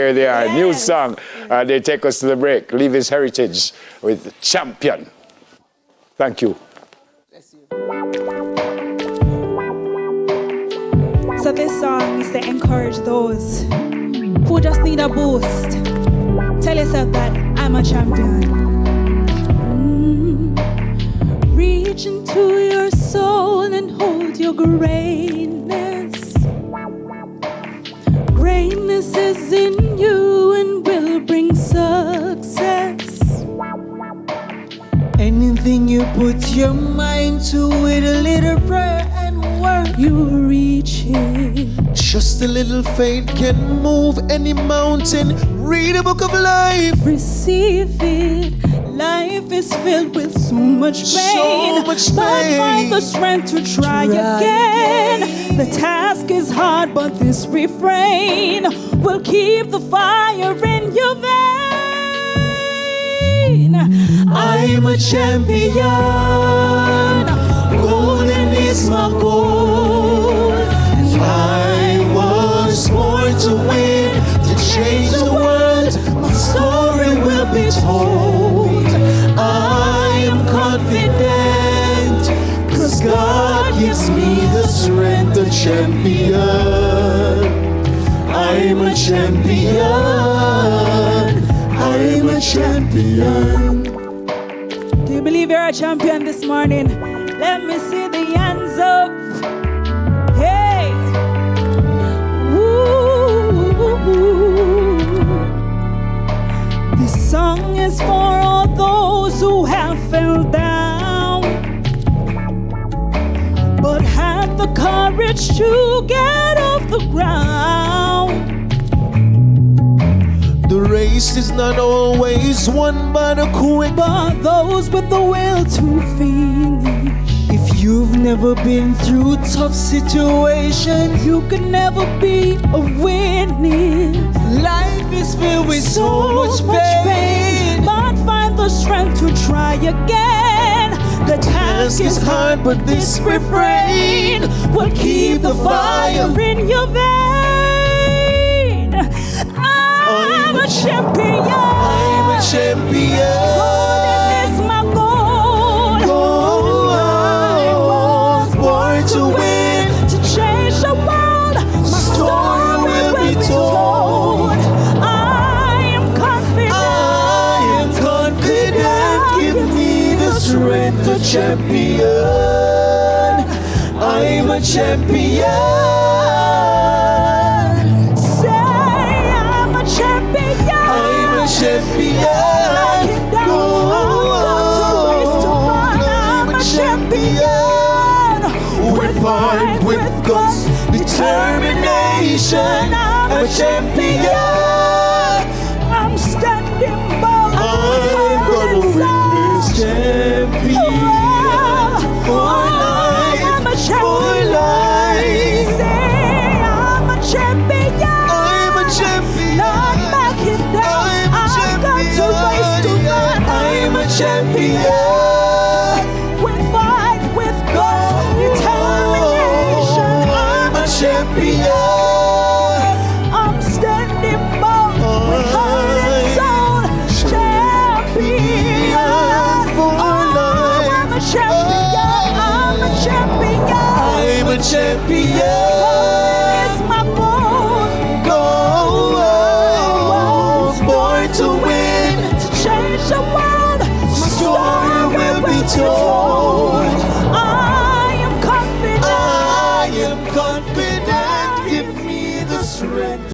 Here they are, new song. They take us to the break. Levy's Heritage with Champion. Thank you. Bless you. So this song is to encourage those who just need a boost. Tell yourself that I'm a champion. Reach into your soul and hold your greatness. Greatness is in you and will bring success. Anything you put your mind to with a little prayer and work, you reach it. Just a little faith can move any mountain. Read a book of life. Receive it. Life is filled with so much pain. But find the strength to try again. The task is hard, but this refrain will keep the fire in your vein. I'm a champion. Golden is my goal. I was born to win, to change the world. My story will be told. I am confident, 'cause God gives me the strength, a champion. I'm a champion. I'm a champion. Do you believe you're a champion this morning? Let me see the hands up. Hey! Woo! This song is for all those who have fell down, but have the courage to get off the ground. The race is not always won by the quick, but those with the will to finish. If you've never been through tough situations, you can never be a winner. Life is filled with so much pain, but find the strength to try again. The task is hard, but this refrain will keep the fire in your vein. I'm a champion. I'm a champion. Golden is my goal. I was born to win, to change the world. My story will be told. I am confident. I am confident. Give me the strength, a champion. I'm a champion. Champion, go I'm a champion. With fight, with guts, determination. I'm a champion. I'm standing bold. I'm gonna win this champion. For life, I'm a champion. for life. Say I'm a champion. I'm a champion. Not backing down. I'm a champion. With fight, with guts, determination. I'm a champion. I'm standing bold with heart and soul. Champion for life. I'm a champion. I'm a champion. I'm a champion. It's my goal. Go, born to win, to change the world. My story will be told. I am confident. I am confident. Give me the strength.